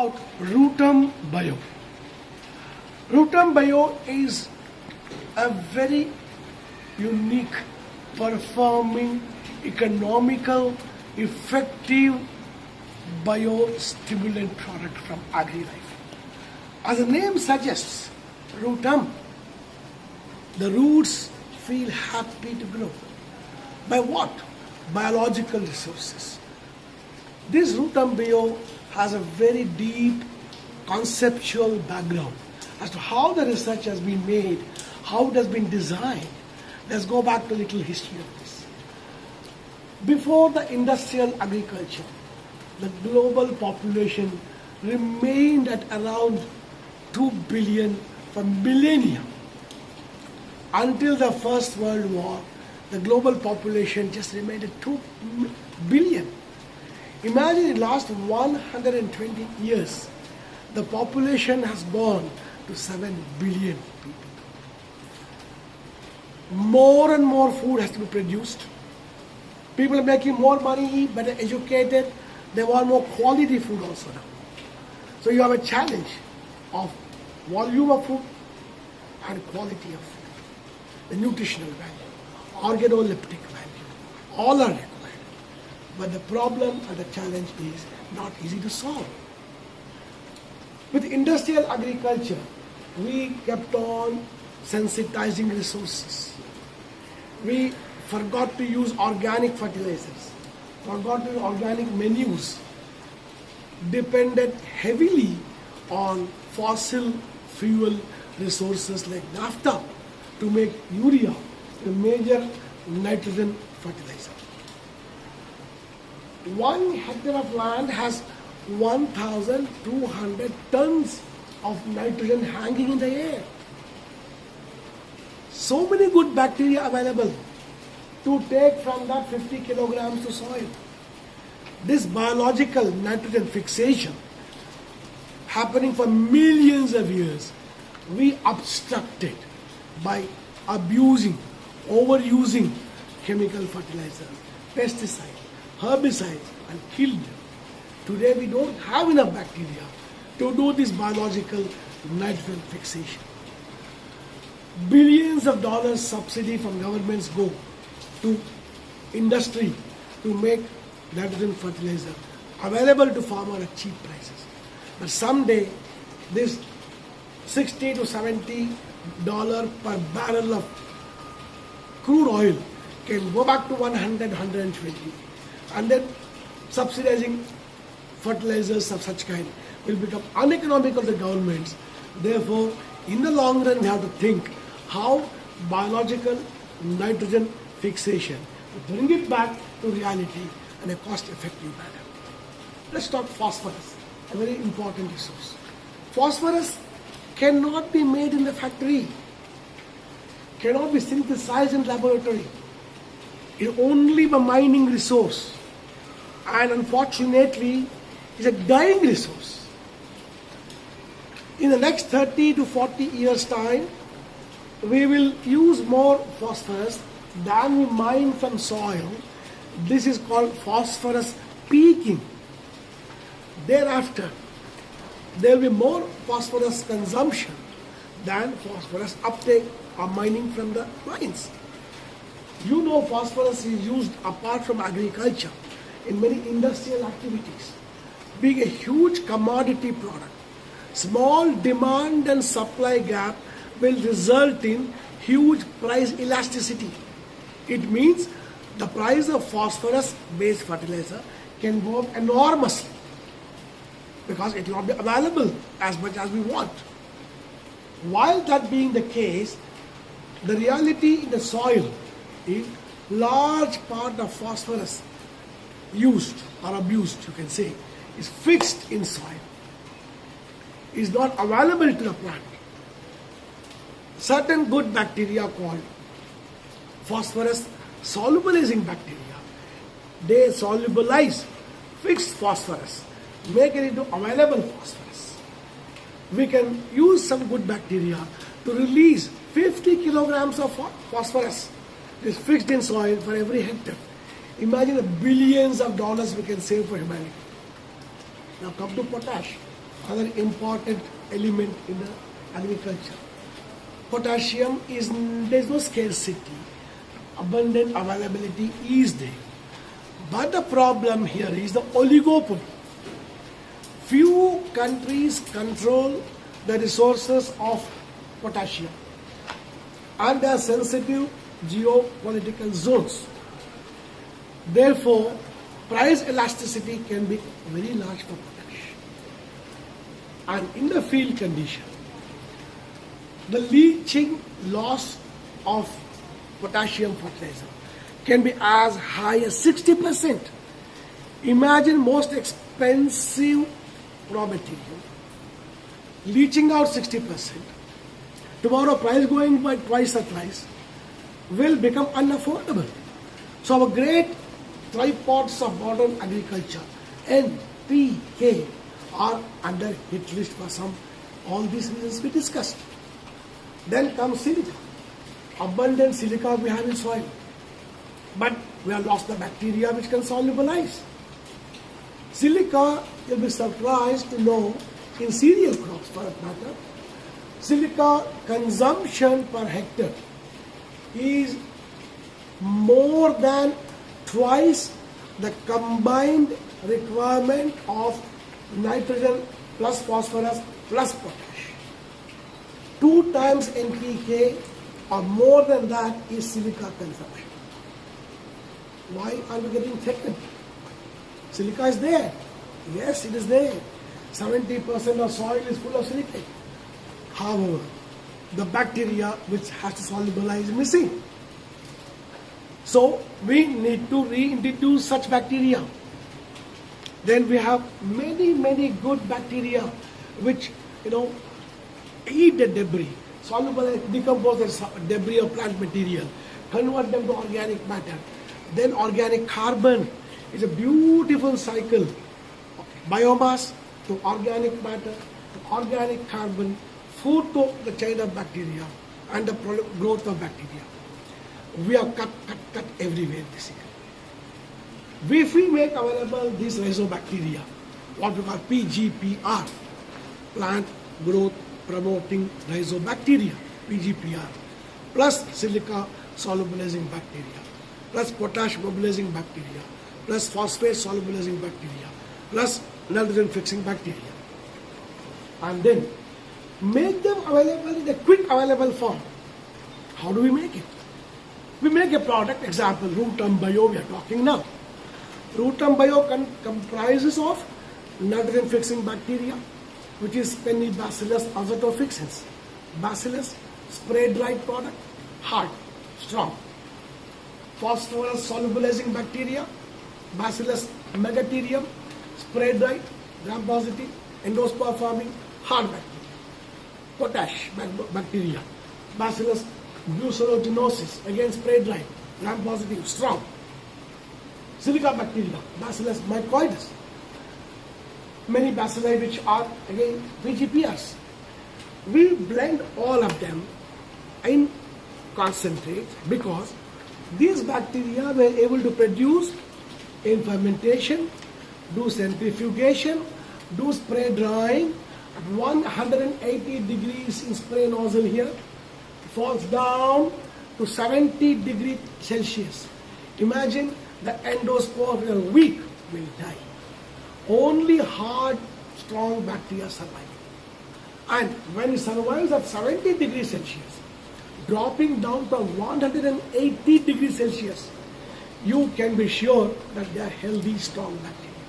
About Rootambio. Rootambio is a very unique, performing, economical, effective biostimulant product from agri-life. As the name suggests, Rootam, the roots feel happy to grow. By what? Biological resources. This Rootambio has a very deep conceptual background as to how the research has been made, how it has been designed. Let's go back to a little history of this. Before the industrial agriculture, the global population remained at around 2 billion for millennia. Until the First World War, the global population just remained at 2 billion. Imagine in the last 120 years, the population has gone to 7 billion people. More and more food has to be produced. People are making more money, better educated. They want more quality food also now. So you have a challenge of volume of food and quality of food. The nutritional value, organoleptic value, all are required. But the problem and the challenge is not easy to solve. With industrial agriculture, we kept on sensitizing resources. We forgot to use organic fertilizers, forgot to use organic manures, depended heavily on fossil fuel resources like naphtha to make urea a major nitrogen fertilizer. 1 hectare of land has 1,200 tons of nitrogen hanging in the air. So many good bacteria available to take from that 50 kilograms to soil. This biological nitrogen fixation happening for millions of years, we obstructed by abusing, overusing chemical fertilizers, pesticides, herbicides, and killed them. Today we don't have enough bacteria to do this biological nitrogen fixation. Billions of dollars subsidy from governments go to industry to make nitrogen fertilizer available to farmers at cheap prices. But someday this $60 to $70 per barrel of crude oil can go back to 100, 120. And then subsidizing fertilizers of such kind will become uneconomical to governments. Therefore, in the long run, we have to think how biological nitrogen fixation to bring it back to reality in a cost-effective manner. Let's talk phosphorus, a very important resource. Phosphorus cannot be made in the factory, cannot be synthesized in laboratory. It's only a mining resource, and unfortunately, it's a dying resource. In the next 30 to 40 years' time, we will use more phosphorus than we mine from soil. This is called phosphorus peaking. Thereafter, there will be more phosphorus consumption than phosphorus uptake or mining from the mines. You know, phosphorus is used apart from agriculture in many industrial activities, being a huge commodity product. Small demand and supply gap will result in huge price elasticity. It means the price of phosphorus-based fertilizer can go up enormously because it will not be available as much as we want. While that being the case, the reality in the soil is large part of phosphorus used or abused, you can say, is fixed in soil, is not available to the plant. Certain good bacteria called phosphorus solubilizing bacteria, they solubilize fixed phosphorus, make it into available phosphorus. We can use some good bacteria to release 50 kilograms of phosphorus. It is fixed in soil for every hectare. Imagine the billions of dollars we can save for humanity. Now come to potash. another important element in the agriculture. Potassium there is no scarcity. Abundant availability is there. But the problem here is the oligopoly. Few countries control the resources of potassium and their sensitive geopolitical zones. Therefore, price elasticity can be very large for potash. And in the field condition, the leaching loss of potassium fertilizer can be as high as 60%. Imagine most expensive raw material leaching out 60%. Tomorrow price going by twice the price will become unaffordable. So our great tripods of modern agriculture, N, P, K, are under hit list for all these reasons we discussed. Then comes silica. Abundant silica we have in soil. But we have lost the bacteria which can solubilize. Silica, you'll be surprised to know, in cereal crops for that matter, silica consumption per hectare is more than twice the combined requirement of nitrogen plus phosphorus plus potash. 2 times NPK or more than that is silica consumption. Why are we getting threatened? Silica is there. Yes, it is there. 70% of soil is full of silicate. However, the bacteria which has to solubilize is missing. So we need to reintroduce such bacteria. Then we have many good bacteria which eat the debris, solubilize, decompose the debris of plant material, convert them to organic matter. Then organic carbon is a beautiful cycle. Biomass to organic matter to organic carbon, food to the chain of bacteria and the growth of bacteria. We are cut everywhere this year. If we make available these rhizobacteria, what we call PGPR, plant growth promoting rhizobacteria, PGPR, plus silica solubilizing bacteria, plus potash mobilizing bacteria, plus phosphate solubilizing bacteria, plus nitrogen fixing bacteria. And then make them available in a quick available form. How do we make it? We make a product, example, Rootambio we are talking now. Rootambio comprises of nitrogen fixing bacteria, which is Pennibacillus azotofixans. Bacillus, spray dried product, hard, strong. Phosphorus solubilizing bacteria, Bacillus megatherium, spray dried, gram positive, endosperm forming, hard bacteria. Potash bacteria, Bacillus bucerogenosis, again spray dried, gram positive, strong. Silica bacteria, Bacillus mycoides. Many bacilli which are again PGPRs. We blend all of them in concentrate because these bacteria were able to produce in fermentation, do centrifugation, do spray drying at 180 degrees in spray nozzle here, falls down to 70 degrees Celsius. Imagine the endospore in a week will die. Only hard, strong bacteria survive. And when it survives at 70 degrees Celsius, dropping down to 180 degrees Celsius, you can be sure that they are healthy, strong bacteria.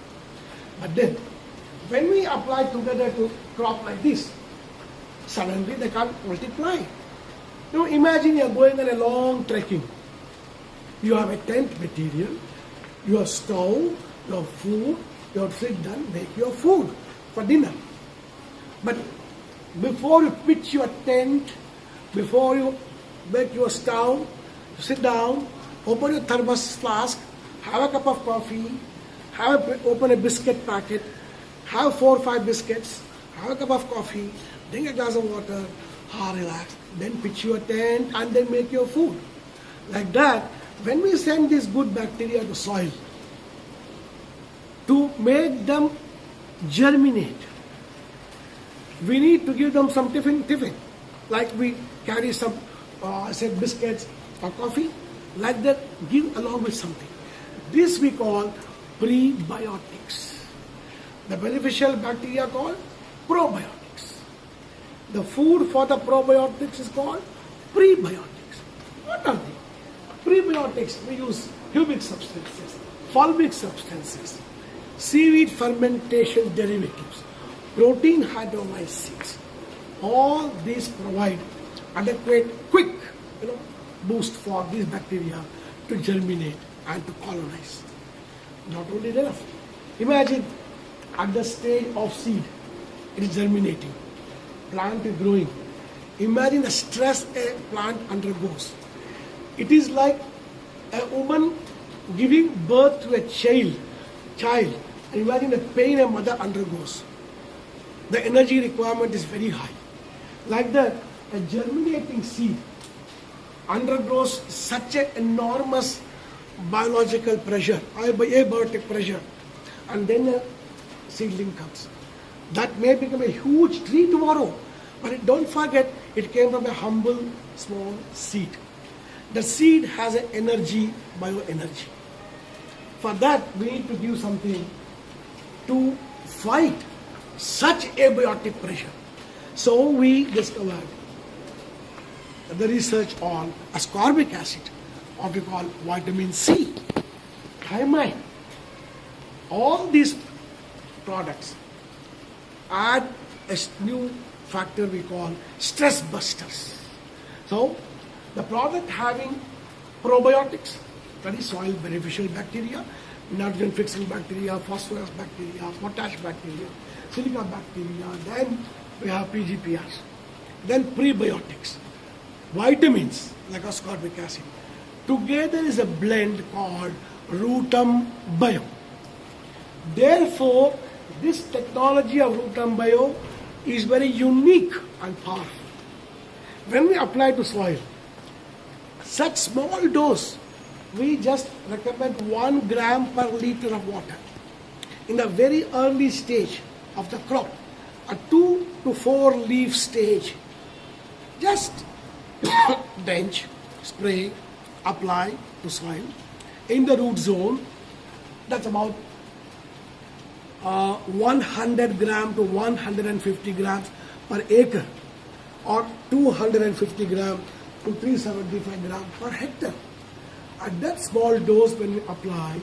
But then, when we apply together to crop like this, suddenly they can't multiply. Imagine you are going on a long trekking. You have a tent material, your stove, your food, your sit down, make your food for dinner. But before you pitch your tent, before you make your stove, sit down, open your thermos flask, have a cup of coffee, open a biscuit packet, have 4 or 5 biscuits, have a cup of coffee, drink a glass of water, relax, then pitch your tent and then make your food. Like that, when we send these good bacteria to soil, to make them germinate, we need to give them some tiffin. Like we carry some, say biscuits or coffee, like that, give along with something. This we call prebiotics. The beneficial bacteria called probiotics. The food for the probiotics is called prebiotics. What are they? Prebiotics, we use humic substances, fulvic substances, seaweed fermentation derivatives, protein hydrolysates. All these provide adequate, quick, boost for these bacteria to germinate and to colonize. Not only enough. Imagine at the stage of seed, it is germinating, plant is growing. Imagine the stress a plant undergoes. It is like a woman giving birth to a child. And imagine the pain a mother undergoes. The energy requirement is very high. Like that, a germinating seed undergoes such an enormous biological pressure, abiotic pressure, and then a seedling comes. That may become a huge tree tomorrow, but don't forget, it came from a humble, small seed. The seed has an energy, bioenergy. For that, we need to give something to fight such abiotic pressure. So we discovered the research on ascorbic acid, what we call vitamin C, thiamine. All these products add a new factor we call stress busters. So the product having probiotics, that is soil beneficial bacteria, nitrogen fixing bacteria, phosphorus bacteria, potash bacteria, silica bacteria, then we have PGPRs. Then prebiotics, vitamins like ascorbic acid. Together is a blend called Rootambio. Therefore, this technology of Rootambio is very unique and powerful. When we apply to soil, such small dose, we just recommend 1 gram per liter of water. In the very early stage of the crop, a 2 to 4 leaf stage, just drench, spray, apply to soil. In the root zone, that's about 100 gram to 150 grams per acre, or 250 gram to 375 gram per hectare. At that small dose when we apply,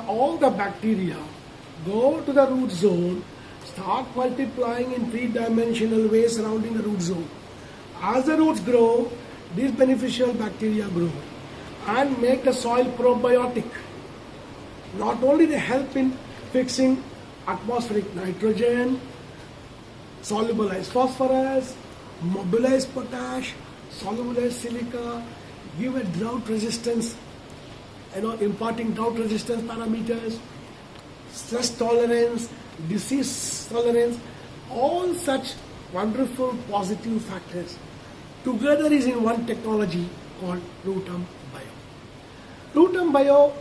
all the bacteria go to the root zone, start multiplying in 3-dimensional way surrounding the root zone. As the roots grow, these beneficial bacteria grow and make the soil probiotic. Not only they help in fixing atmospheric nitrogen, solubilize phosphorus, mobilize potash, solubilize silica, give a drought resistance, imparting drought resistance parameters, stress tolerance, disease tolerance, all such wonderful positive factors together is in one technology called Rootambio. Rootambio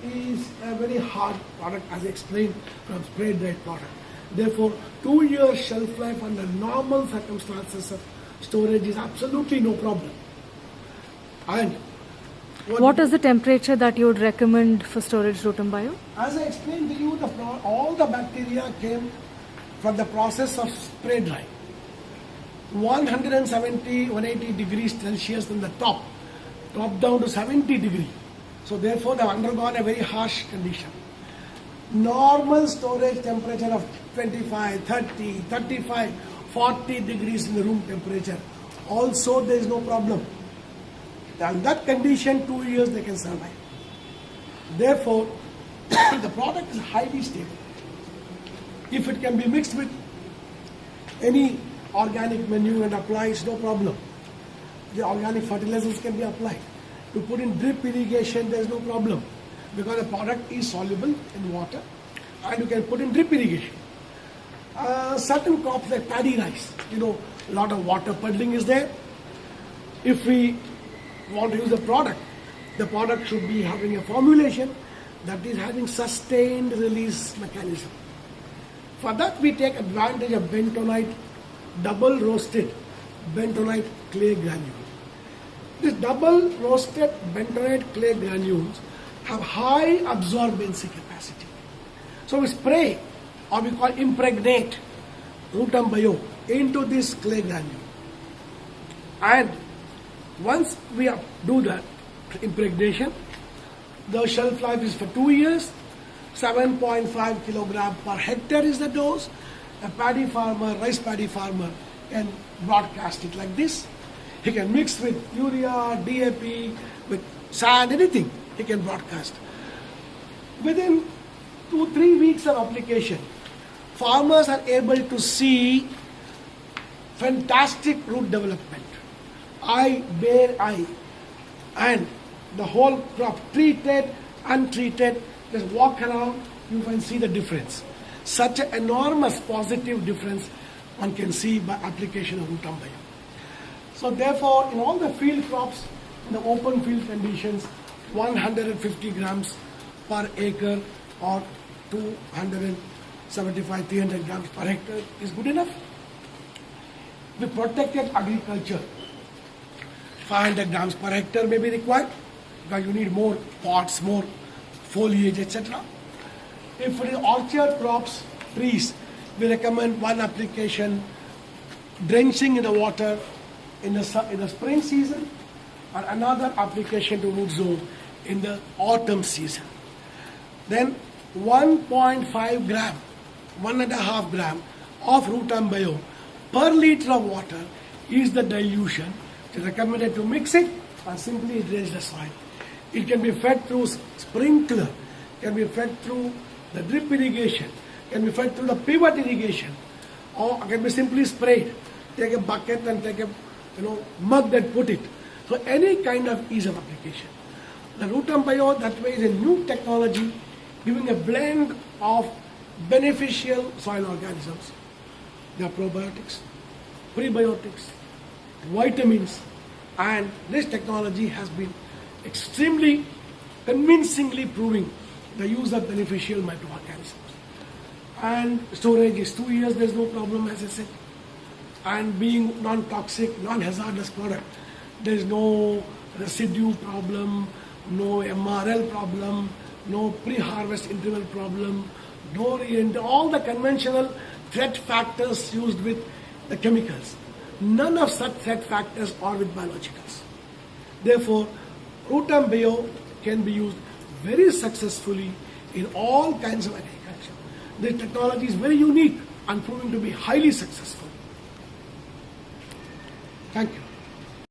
is a very hard product, as explained, from spray dried product. Therefore, 2 years shelf life under normal circumstances of storage is absolutely no problem. And what is the temperature that you would recommend for storage Rootambio? As I explained to you, all the bacteria came from the process of spray drying. 170, 180 degrees Celsius from the top down to 70 degrees. So therefore they have undergone a very harsh condition. Normal storage temperature of 25, 30, 35, 40 degrees in the room temperature. Also there is no problem. In that condition, 2 years they can survive. Therefore, the product is highly stable. If it can be mixed with any organic manure and applied, no problem. The organic fertilizers can be applied. To put in drip irrigation, there is no problem, because the product is soluble in water and you can put in drip irrigation. Certain crops like paddy rice, a lot of water puddling is there. If we want to use the product should be having a formulation that is having sustained release mechanism. For that, we take advantage of bentonite, double roasted bentonite clay granule. These double roasted bentonite clay granules have high absorbency capacity. So we spray, or we call impregnate, Rootambio into this clay granule. And once we do that impregnation, the shelf life is for 2 years, 7.5 kilogram per hectare is the dose. A paddy farmer, rice paddy farmer, can broadcast it like this. He can mix with urea, DAP, with sand, anything he can broadcast. Within 2-3 weeks of application, farmers are able to see fantastic root development, bare eye, and the whole crop, treated, untreated, just walk around, you can see the difference. Such an enormous positive difference one can see by application of Rootambio. So therefore, in all the field crops, in the open field conditions, 150 grams per acre or 275, 300 grams per hectare is good enough. With protected agriculture, 500 grams per hectare may be required because you need more pots, more foliage, etc. If for the orchard crops, trees, we recommend one application, drenching in the water in the spring season, and another application to root zone in the autumn season. Then 1.5 gram, 1.5 gram of Rootambio per liter of water is the dilution. It is recommended to mix it and simply drench the soil. It can be fed through sprinkler, can be fed through the drip irrigation, can be fed through the pivot irrigation, or can be simply sprayed. Take a bucket and take a mug and put it. So any kind of ease of application. The Rootambio that way is a new technology giving a blend of beneficial soil organisms. There are probiotics, prebiotics, vitamins, and this technology has been extremely convincingly proving the use of beneficial microorganisms. And storage is 2 years, there's no problem, as I said. And being non-toxic, non-hazardous product, there's no residue problem, no MRL problem, no pre-harvest interval problem, no all the conventional threat factors used with the chemicals. None of such threat factors are with biologicals. Therefore, Rootambio can be used very successfully in all kinds of agriculture. The technology is very unique and proving to be highly successful. Thank you.